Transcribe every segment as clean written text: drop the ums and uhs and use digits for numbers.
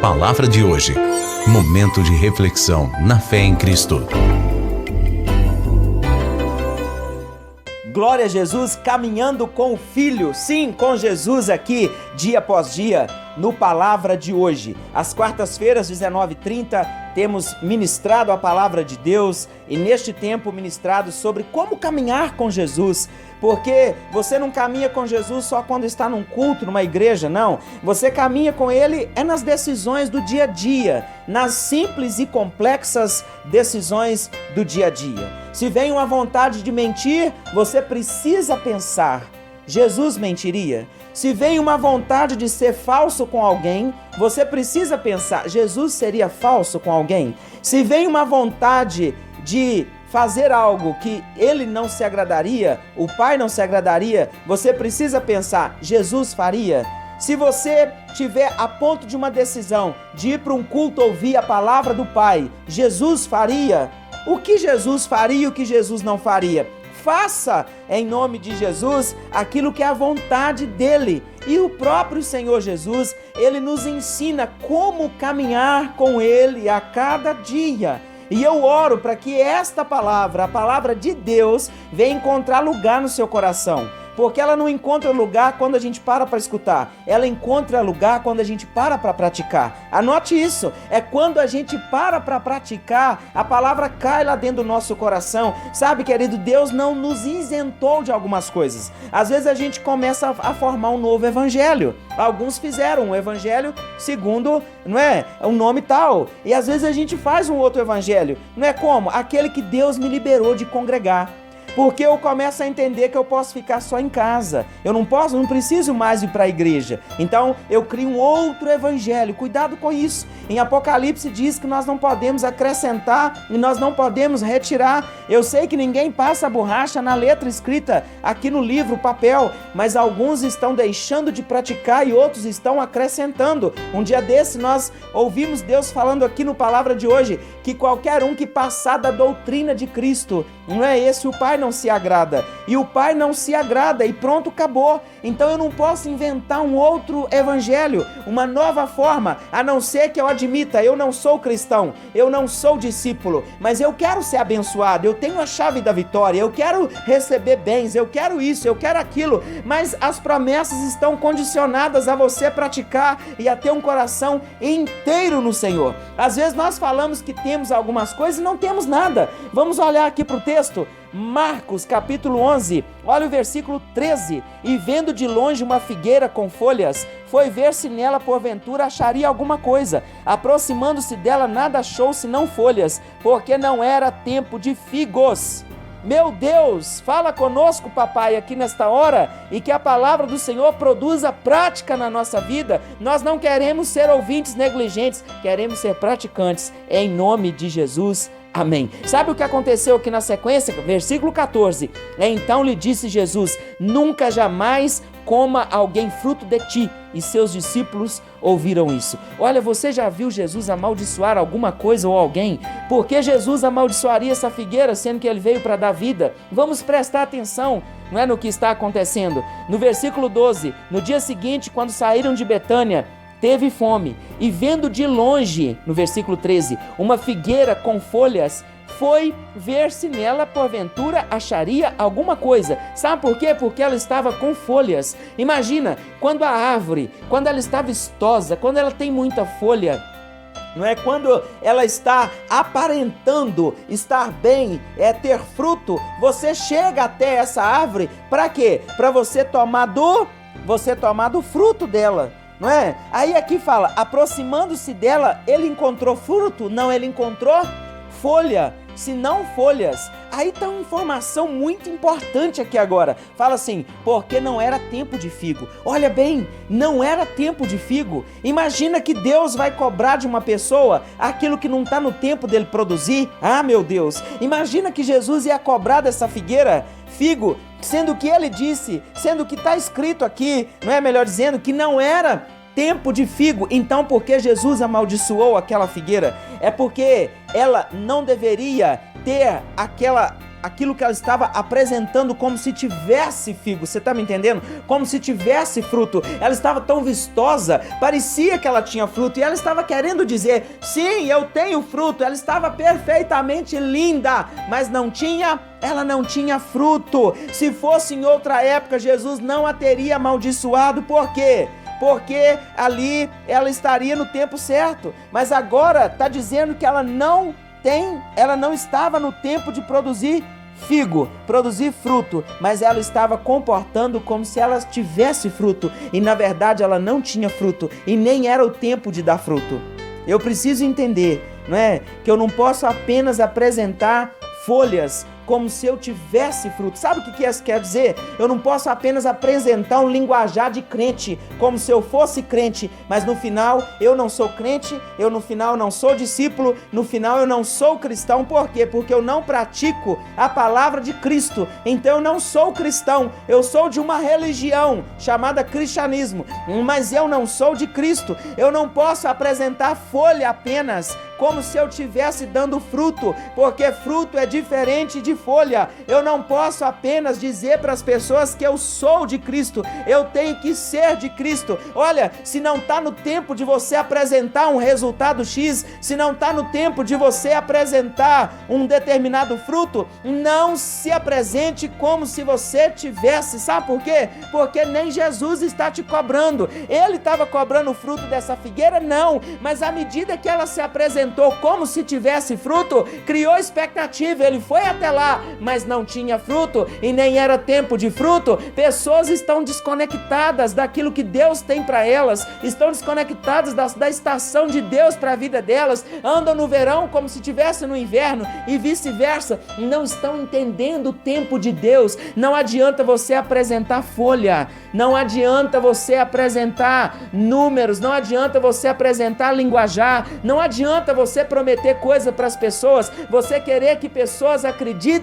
Palavra de hoje. Momento de reflexão na fé em Cristo. Glória a Jesus, caminhando com o Filho, sim, com Jesus aqui, dia após dia, no Palavra de hoje. Às quartas-feiras, 19h30, temos ministrado a Palavra de Deus e neste tempo ministrado sobre como caminhar com Jesus, porque você não caminha com Jesus só quando está num culto, numa igreja, não. Você caminha com Ele nas decisões do dia a dia, nas simples e complexas decisões do dia a dia. Se vem uma vontade de mentir, você precisa pensar: Jesus mentiria? Se vem uma vontade de ser falso com alguém, você precisa pensar: Jesus seria falso com alguém? Se vem uma vontade de fazer algo que ele não se agradaria, o Pai não se agradaria, você precisa pensar: Jesus faria? Se você tiver a ponto de uma decisão de ir para um culto ouvir a palavra do Pai, Jesus faria? O que Jesus faria e o que Jesus não faria? Faça em nome de Jesus aquilo que é a vontade dele. E o próprio Senhor Jesus, ele nos ensina como caminhar com ele a cada dia. E eu oro para que esta palavra, a palavra de Deus, venha encontrar lugar no seu coração. Porque ela não encontra lugar quando a gente para escutar. Ela encontra lugar quando a gente para praticar. Anote isso. É quando a gente para praticar, a palavra cai lá dentro do nosso coração. Sabe, querido, Deus não nos isentou de algumas coisas. Às vezes a gente começa a formar um novo evangelho. Alguns fizeram um evangelho segundo, não é? Um nome tal. E às vezes a gente faz um outro evangelho. Não é como? Aquele que Deus me liberou de congregar. Porque eu começo a entender que eu posso ficar só em casa. Eu não preciso mais ir para a igreja. Então eu crio um outro evangelho. Cuidado com isso. Em Apocalipse diz que nós não podemos acrescentar e nós não podemos retirar. Eu sei que ninguém passa a borracha na letra escrita aqui no livro, papel, mas alguns estão deixando de praticar e outros estão acrescentando. Um dia desse nós ouvimos Deus falando aqui no Palavra de hoje que qualquer um que passar da doutrina de Cristo, não é esse o Pai não se agrada, e o Pai não se agrada, e pronto, acabou. Então eu não posso inventar um outro evangelho, uma nova forma, a não ser que eu admita: eu não sou cristão, eu não sou discípulo, mas eu quero ser abençoado, eu tenho a chave da vitória, eu quero receber bens, eu quero isso, eu quero aquilo, mas as promessas estão condicionadas a você praticar e a ter um coração inteiro no Senhor. Às vezes nós falamos que temos algumas coisas e não temos nada. Vamos olhar aqui para o texto, Marcos capítulo 11, olha o versículo 13. E vendo de longe uma figueira com folhas, foi ver se nela porventura acharia alguma coisa. Aproximando-se dela, nada achou senão folhas, porque não era tempo de figos. Meu Deus, fala conosco, papai, aqui nesta hora, e que a palavra do Senhor produza prática na nossa vida. Nós não queremos ser ouvintes negligentes, queremos ser praticantes, em nome de Jesus. Amém. Sabe o que aconteceu aqui na sequência? Versículo 14. Então lhe disse Jesus: nunca jamais coma alguém fruto de ti. E seus discípulos ouviram isso. Olha, você já viu Jesus amaldiçoar alguma coisa ou alguém? Por que Jesus amaldiçoaria essa figueira, sendo que ele veio para dar vida? Vamos prestar atenção, não é, no que está acontecendo. No versículo 12, no dia seguinte, quando saíram de Betânia, teve fome, e vendo de longe, no versículo 13, uma figueira com folhas, foi ver se nela porventura acharia alguma coisa. Sabe por quê? Porque ela estava com folhas. Imagina, quando a árvore, quando ela está vistosa, quando ela tem muita folha, não é? Quando ela está aparentando estar bem, ter fruto, você chega até essa árvore, para quê? Para você tomar do fruto dela. Não é? Aí aqui fala, aproximando-se dela, ele encontrou fruto? Não, ele encontrou folha, se não folhas. Aí está uma informação muito importante aqui agora. Fala assim: porque não era tempo de figo. Olha bem, não era tempo de figo. Imagina que Deus vai cobrar de uma pessoa aquilo que não está no tempo dele produzir. Ah, meu Deus, imagina que Jesus ia cobrar dessa figueira figo, sendo que ele disse, sendo que está escrito aqui, não é, melhor dizendo, que não era tempo de figo. Então, por que Jesus amaldiçoou aquela figueira? É porque ela não deveria ter aquela aquilo que ela estava apresentando como se tivesse figo. Você está me entendendo? Como se tivesse fruto. Ela estava tão vistosa, parecia que ela tinha fruto, e ela estava querendo dizer, sim, eu tenho fruto. Ela estava perfeitamente linda, mas ela não tinha fruto. Se fosse em outra época, Jesus não a teria amaldiçoado. Por quê? Porque ali ela estaria no tempo certo. Mas agora está dizendo que ela não estava no tempo de produzir figo, produzir fruto, mas ela estava comportando como se ela tivesse fruto, e na verdade ela não tinha fruto, e nem era o tempo de dar fruto. Eu preciso entender, não é? Que eu não posso apenas apresentar folhas como se eu tivesse fruto. Sabe o que isso quer dizer? Eu não posso apenas apresentar um linguajar de crente, como se eu fosse crente, mas no final eu não sou crente, eu no final não sou discípulo, no final eu não sou cristão. Por quê? Porque eu não pratico a palavra de Cristo. Então eu não sou cristão, eu sou de uma religião chamada cristianismo, mas eu não sou de Cristo. Eu não posso apresentar folha apenas, como se eu estivesse dando fruto, porque fruto é diferente de folha. Eu não posso apenas dizer para as pessoas que eu sou de Cristo, eu tenho que ser de Cristo. Olha, se não está no tempo de você apresentar um resultado X, se não está no tempo de você apresentar um determinado fruto, não se apresente como se você tivesse. Sabe por quê? Porque nem Jesus está te cobrando. Ele estava cobrando o fruto dessa figueira? Não, mas à medida que ela se apresentou como se tivesse fruto, criou expectativa. Ele foi até lá, mas não tinha fruto, e nem era tempo de fruto. Pessoas estão desconectadas daquilo que Deus tem para elas, estão desconectadas da estação de Deus para a vida delas, andam no verão como se estivesse no inverno e vice-versa, não estão entendendo o tempo de Deus. Não adianta você apresentar folha, não adianta você apresentar números, não adianta você apresentar linguajar, não adianta você prometer coisa para as pessoas, você querer que pessoas acreditam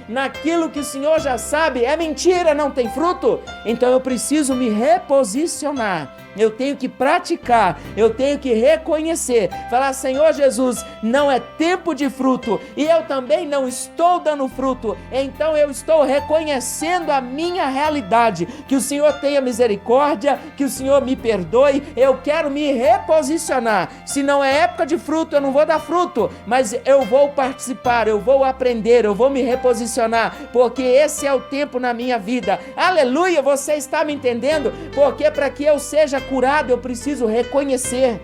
naquilo que o Senhor já sabe. É mentira, não tem fruto. Então eu preciso me reposicionar, eu tenho que praticar, eu tenho que reconhecer, falar: Senhor Jesus, não é tempo de fruto, e eu também não estou dando fruto, então eu estou reconhecendo a minha realidade, que o Senhor tenha misericórdia, que o Senhor me perdoe. Eu quero me reposicionar. Se não é época de fruto, eu não vou dar fruto, mas eu vou participar, eu vou aprender, eu vou me reposicionar, porque esse é o tempo na minha vida. Aleluia, você está me entendendo? Porque para que eu seja curado, eu preciso reconhecer.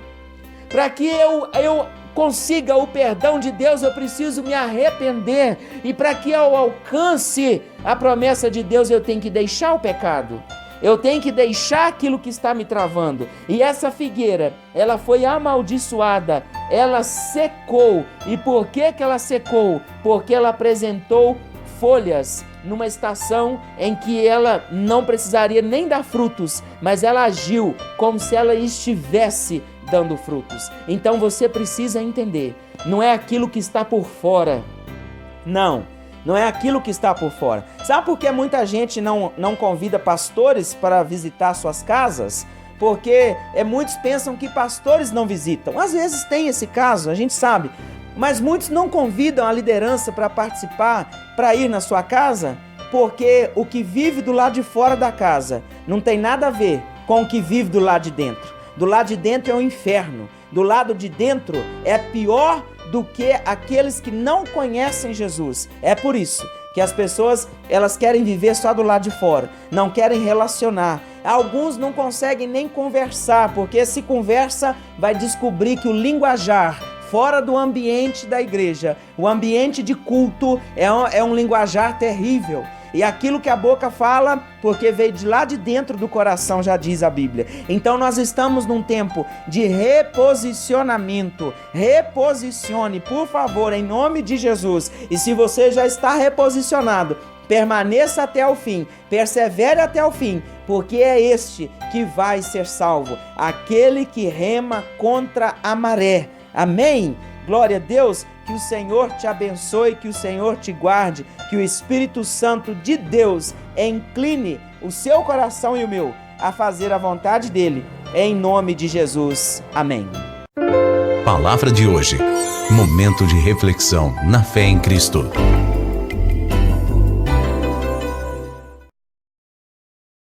Para que eu consiga o perdão de Deus, eu preciso me arrepender. E para que eu alcance a promessa de Deus, eu tenho que deixar o pecado. Eu tenho que deixar aquilo que está me travando. E essa figueira, ela foi amaldiçoada, ela secou. E por que ela secou? Porque ela apresentou folhas numa estação em que ela não precisaria nem dar frutos, mas ela agiu como se ela estivesse dando frutos. Então você precisa entender, não é aquilo que está por fora. Não é aquilo que está por fora. Sabe por que muita gente não convida pastores para visitar suas casas? Porque muitos pensam que pastores não visitam. Às vezes tem esse caso, a gente sabe. Mas muitos não convidam a liderança para participar, para ir na sua casa, porque o que vive do lado de fora da casa não tem nada a ver com o que vive do lado de dentro. Do lado de dentro é o inferno. Do lado de dentro é pior do que aqueles que não conhecem Jesus. É por isso que as pessoas, elas querem viver só do lado de fora, não querem relacionar. Alguns não conseguem nem conversar, porque se conversa, vai descobrir que o linguajar fora do ambiente da igreja, o ambiente de culto, é um linguajar terrível. E aquilo que a boca fala, porque veio de lá de dentro do coração, já diz a Bíblia. Então nós estamos num tempo de reposicionamento. Reposicione, por favor, em nome de Jesus. E se você já está reposicionado, permaneça até o fim, persevere até o fim, porque é este que vai ser salvo, aquele que rema contra a maré. Amém? Glória a Deus, que o Senhor te abençoe, que o Senhor te guarde, que o Espírito Santo de Deus incline o seu coração e o meu a fazer a vontade dele, em nome de Jesus. Amém. Palavra de hoje. Momento de reflexão na fé em Cristo.